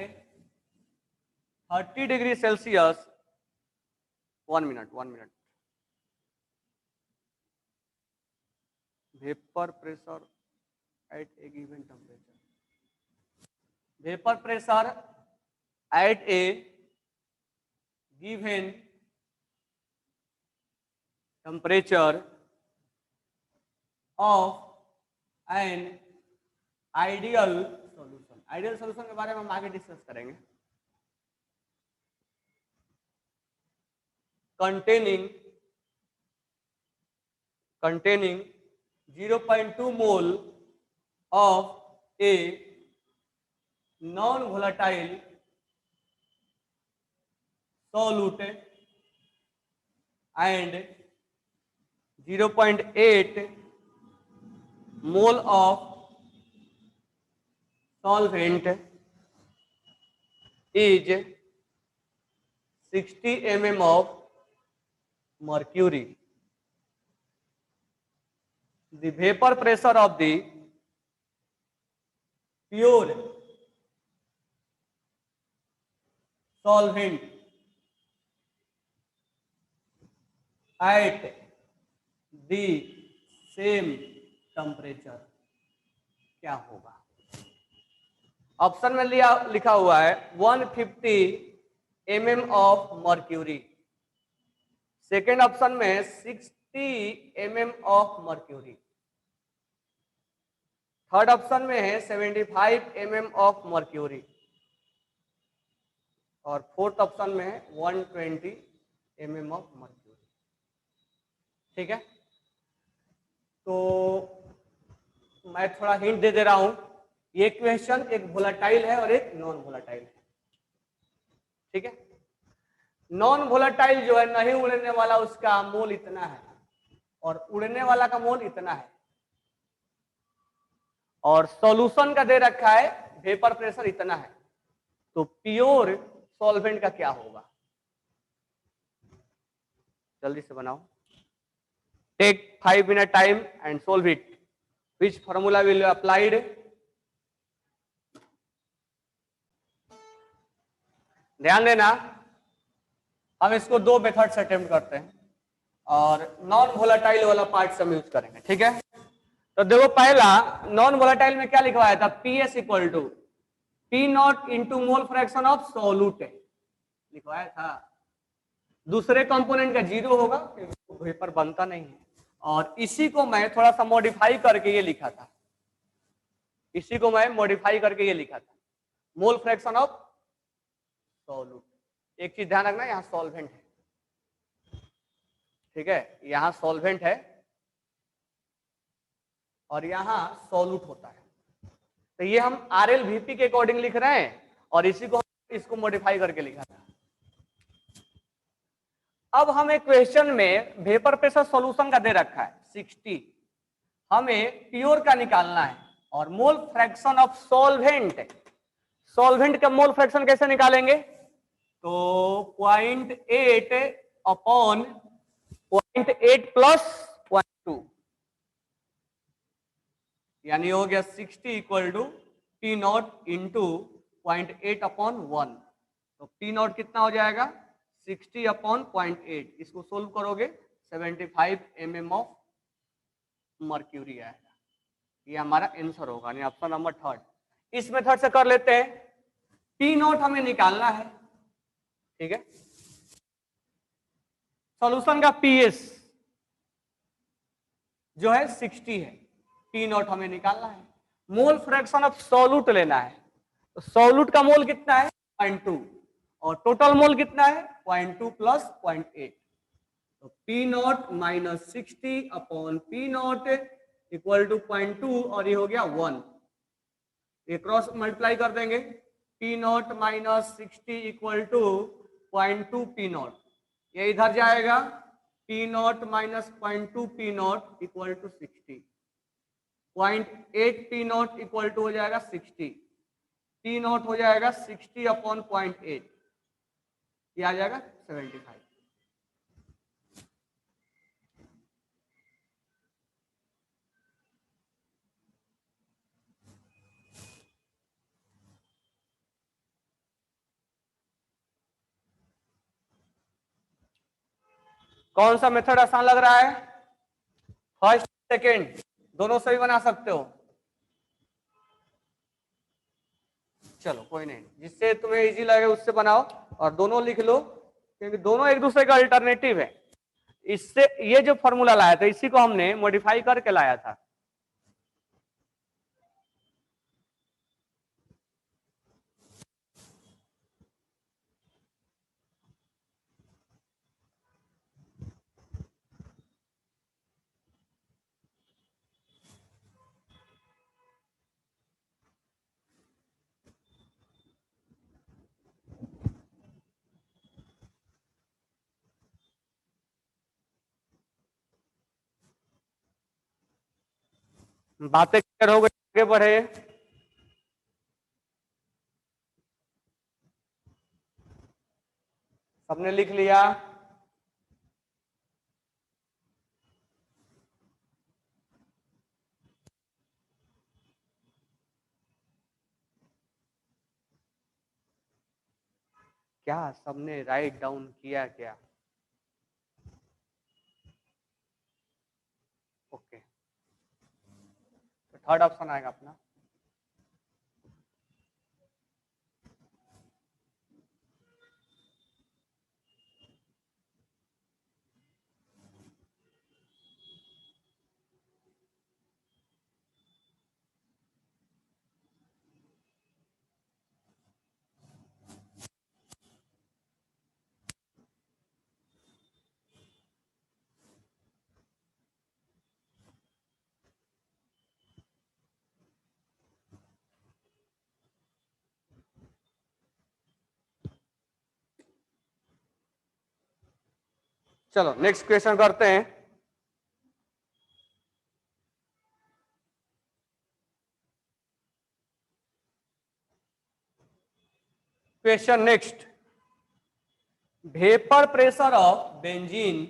30 degree Celsius. 1 minute. Vapour pressure at A given temperature. Vapour pressure at A given temperature of an ideal solution. Ideal solution के बारे में हम आगे discuss करेंगे। containing 0.2 mole of a non-volatile solute and 0.8 mole of solvent is 60 mm of mercury. The vapor pressure of the pure solvent at the same temperature क्या होगा? Option में लिखा हुआ है 150 mm of mercury. Second option में 60 mm of mercury. Third option में है 75 mm of mercury और फोर्थ ऑप्शन में है 120 mm ऑफ मर्क्यूरी। ठीक है, तो मैं थोड़ा हिंट दे रहा हूं। ये क्वेश्चन एक वोलेटाइल है और एक नॉन वोलेटाइल है। ठीक है, नॉन वोलेटाइल जो है नहीं उड़ने वाला, उसका मोल इतना है और उड़ने वाला का मोल इतना है, और सॉल्यूशन का दे रखा है वेपर प्रेशर इतना है। तो प्योर सॉल्वेंट का क्या होगा? जल्दी से बनाओ। Take 5 minute time and solve it. Which formula will applied? ध्यान देना, हम इसको दो मेथड से अटेम्प्ट करते हैं और नॉन वोलेटाइल वाला पार्ट से हम यूज करेंगे। ठीक है, तो देखो पहला नॉन वोलेटाइल में क्या लिखवाया था? PS equal to P not into mole fraction of solute लिखवाया था। दूसरे कंपोनेंट का 0 होगा, वेपर बनता नहीं है। और इसी को मैं थोड़ा सा मॉडिफाई करके ये लिखा था, इसी को मैं मॉडिफाई करके ये लिखा था, मोल फ्रैक्शन ऑफ सॉल्यूट। एक चीज ध्यान रखना, यहाँ सॉल्वेंट है, ठीक है, यहाँ सॉल्वेंट है और यहाँ सॉल्यूट होता है। तो ये हम आरएल वीपी के अकॉर्डिंग लिख रहे हैं और इसी को इसको मॉडिफाई करके लिखा था। अब हमें क्वेश्चन में वेपर प्रेशर सॉल्यूशन का दे रखा है 60, हमें प्योर का निकालना है और मोल फ्रैक्शन ऑफ सॉल्वेंट, सॉल्वेंट का मोल फ्रैक्शन कैसे निकालेंगे, तो 0.8 अपॉन 0.8 प्लस 0.2, यानी हो गया 60 equal to P not into 0.8 upon 1। तो पी नॉट कितना हो जाएगा 60 अपॉन 0.8, इसको सोल्व करोगे 75 mm ऑफ मर्क्यूरी आएगा। ये हमारा आंसर होगा, यानी ऑप्शन नंबर 3। इस मेथड से कर लेते हैं, पी नॉट हमें निकालना है, ठीक है। सॉल्यूशन का पीएस जो है 60 है, पी नॉट हमें निकालना है। मोल फ्रैक्शन ऑफ सॉल्यूट लेना है, तो सॉल्यूट का मोल कितना है 0.2 और टोटल मोल कितना है 0.2 प्लस 0.8, तो P not minus 60 upon P not equal to 0.2 और ये हो गया 1, ये क्रॉस मल्टीप्लाई कर देंगे, P not minus 60 equal to 0.2 P not, ये इधर जाएगा, P not minus 0.2 P not equal to 60, 0.8 P not equal to हो जाएगा 60, पी नॉट हो जाएगा 60 अपॉन 0.8, ये आ जाएगा 75। कौन सा मेथड आसान लग रहा है, फर्स्ट सेकेंड दोनों से भी बना सकते हो, चलो कोई नहीं, जिससे तुम्हें इजी लगे उससे बनाओ और दोनों लिख लो, क्योंकि दोनों एक दूसरे का अल्टरनेटिव है। इससे ये जो फॉर्मूला लाया था इसी को हमने मॉडिफाई करके लाया था। बातें क्लियर हो गई, आगे बढ़े। सबने लिख लिया, क्या सबने राइट डाउन किया क्या, ओके, तो थर्ड ऑप्शन आएगा अपना। चलो नेक्स्ट क्वेश्चन करते हैं। Question next, vapour pressure of benzene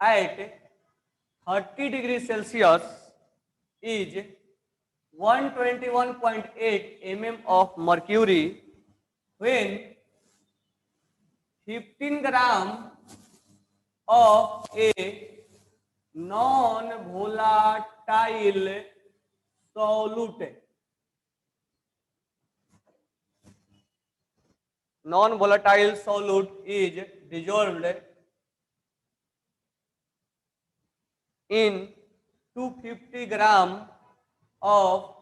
at 30 degree Celsius is 121.8 mm of mercury when 15 gram of a non-volatile solute non volatile solute is dissolved in 250 gram of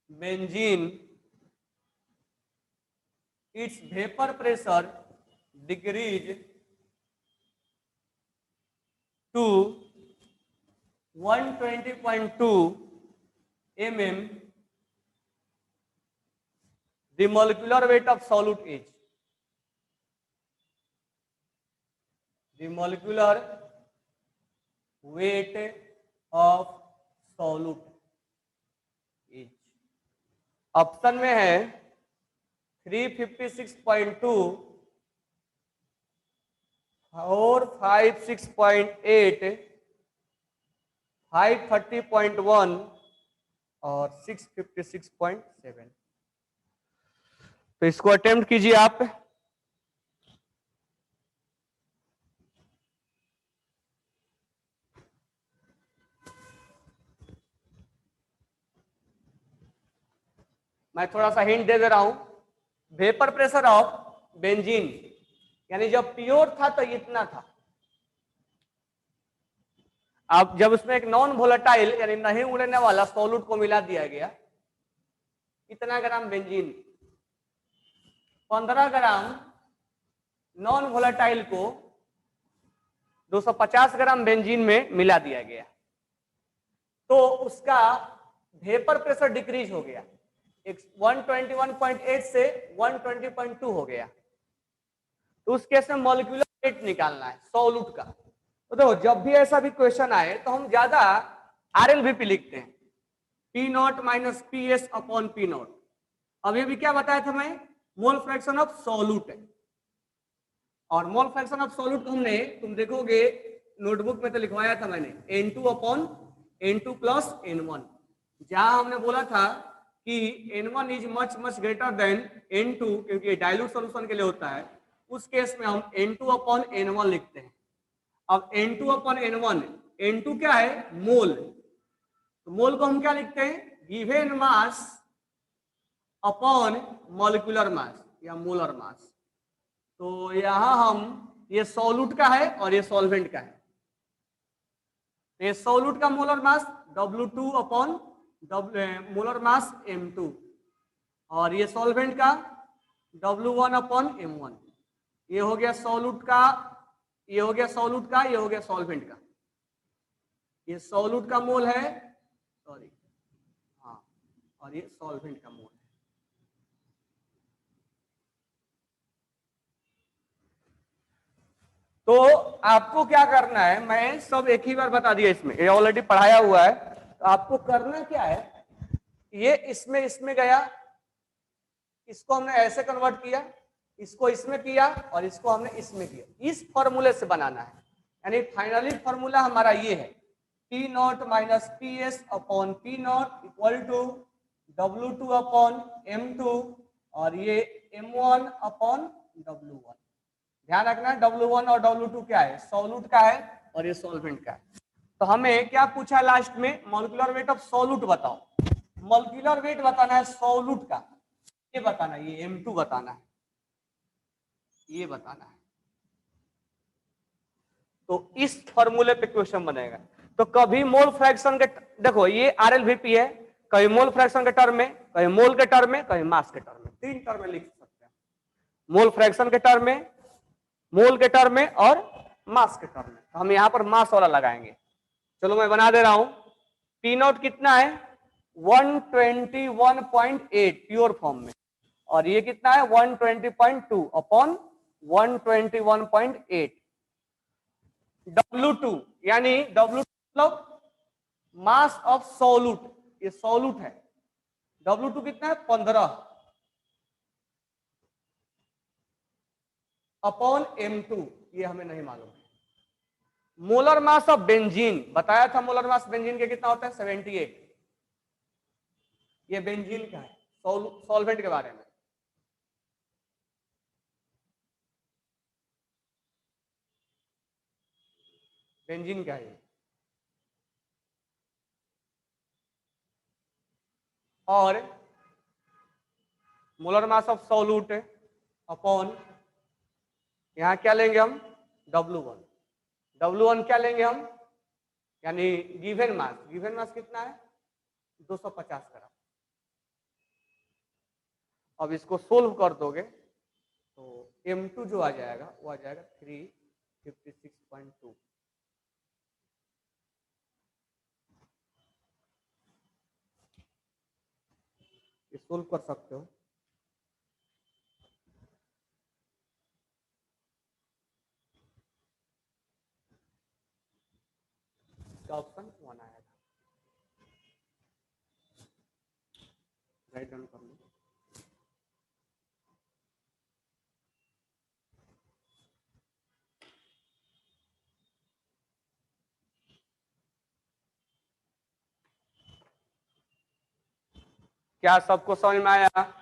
benzene, its vapor pressure decreased to 120.2 mm. The molecular weight of solute is, the molecular weight of solute is, option में है 356.2, 456.8, 530.1 और 656.7। तो इसको attempt कीजिए आप। मैं थोड़ा सा हिंट दे रहा हूं। वेपर प्रेशर ऑफ बेंजीन, यानी जब प्योर था तो इतना था। अब जब उसमें एक नॉन वोलेटाइल यानी नहीं उड़ने वाला सॉल्यूट को मिला दिया गया, कितना ग्राम बेंजीन, 15 ग्राम नॉन वोलेटाइल को 250 ग्राम बेंजीन में मिला दिया गया, तो उसका वेपर प्रेशर डिक्रीज हो गया, 121.8 से 120.2 हो गया। तो उस केस में मॉलिक्यूलर वेट निकालना है सॉल्यूट का। तो देखो जब भी ऐसा भी क्वेश्चन आए तो हम ज्यादा आरएलवीपी लिखते हैं, P not minus P S upon P not. अब ये भी क्या बताया था मैं, मोल फ्रैक्शन ऑफ सॉल्यूट है, और मोल फ्रैक्शन ऑफ सॉल्यूट को हमने, तुम देखोगे नोटबुक में तो लिखवाया था मैंने, N2 upon N2 plus N1। जहां हमने बोला था कि N1 is much much greater than N2 क्योंकि डाइल्यूट सॉल्यूशन के लिए होता है, उस केस में हम N2 अपॉन N1 लिखते हैं। अब N2 अपॉन N1, N2 क्या है, मोल, तो मोल को हम क्या लिखते हैं, given mass upon molecular mass या मोलर मास। तो यहां हम, ये सॉल्यूट का है और ये सॉल्वेंट का है, ये सॉल्यूट का molar mass W2 upon molar mass M2, और ये सॉल्वेंट का W1 अपॉन M1। ये हो गया सॉल्यूट का, ये हो गया सॉल्यूट का, ये हो गया सॉल्वेंट का। ये सॉल्यूट का मोल है, सॉरी हाँ, और ये सॉल्वेंट का मोल है। तो आपको क्या करना है, मैं सब एक ही बार बता दिया, इसमें ये ऑलरेडी पढ़ाया हुआ है। तो आपको करना क्या है, ये इसमें गया, इसको हमने ऐसे कन्वर्ट किया, इसको इसमें किया और इसको हमने इसमें किया, इस फॉर्मूले से बनाना है। यानी फाइनली फॉर्मूला हमारा ये है, P not minus P S upon P not equal to W2 upon M2 और ये M1 अपॉन W1। ध्यान रखना W1 और W2 क्या है, सॉल्यूट का है और ये सॉल्वेंट का है। तो हमें क्या पूछा लास्ट में, मॉलिक्यूलर वेट ऑफ सॉल्यूट बताओ। मॉलिक्यूलर वेट बताना है सॉल्यूट का, ये बताना है, ये M2 बताना है, ये बताना है। तो इस फॉर्मूले पे क्वेश्चन बनेगा। तो कभी मोल फ्रैक्शन के, देखो ये आरएलवीपी है, कभी मोल फ्रैक्शन के टर्म में, कभी मोल के टर्म में, कभी मास के टर्म में, तीन टर्म में लिख सकते हैं। मोल फ्रैक्शन के टर्म में, मोल के टर्म में और मास के टर्म में। तो हम यहां पर मास वाला लगाएंगे। चलो मैं बना दे रहा हूं, पी नॉट कितना है 121.8 प्योर फॉर्म में, और ये कितना है 120.2 अपॉन 121.8। W2 यानी W2 मतलब मास ऑफ सॉल्यूट, ये सॉल्यूट है, W2 कितना है 15 अपॉन M2, ये हमें नहीं मालूम है। मोलर मास ऑफ बेंजीन बताया था, मोलर मास बेंजीन के कितना होता है 78, ये बेंजीन का है, सॉल्वेंट के बारे में। बेंजीन का है, और molar mass of solute upon, यहाँ क्या लेंगे हम, W1। W1 क्या लेंगे हम, यानी गिवन मास कितना है, 250 ग्राम। अब इसको सोल्व कर दोगे तो M2 जो आ जाएगा वो आ जाएगा 356.2। ये सोल्व कर सकते हो। ऑप्शन 1 आएगा, राइट डाउन कर लो। क्या सबको समझ में आया?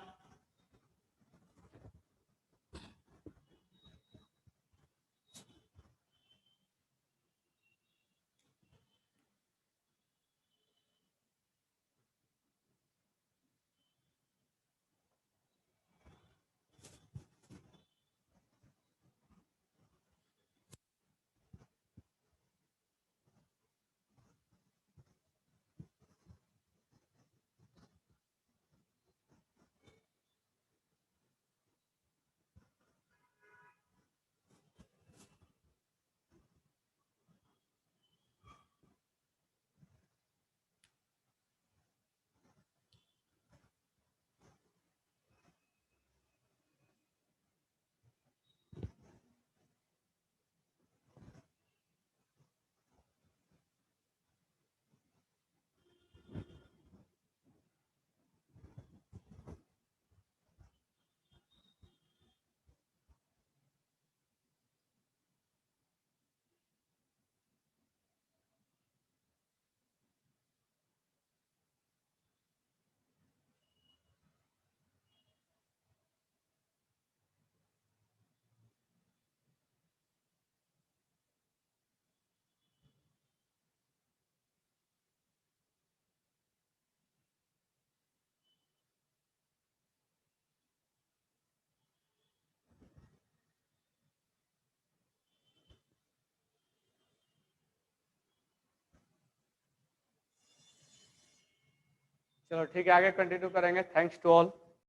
चलो ठीक है, आगे कंटिन्यू करेंगे। Thanks to all.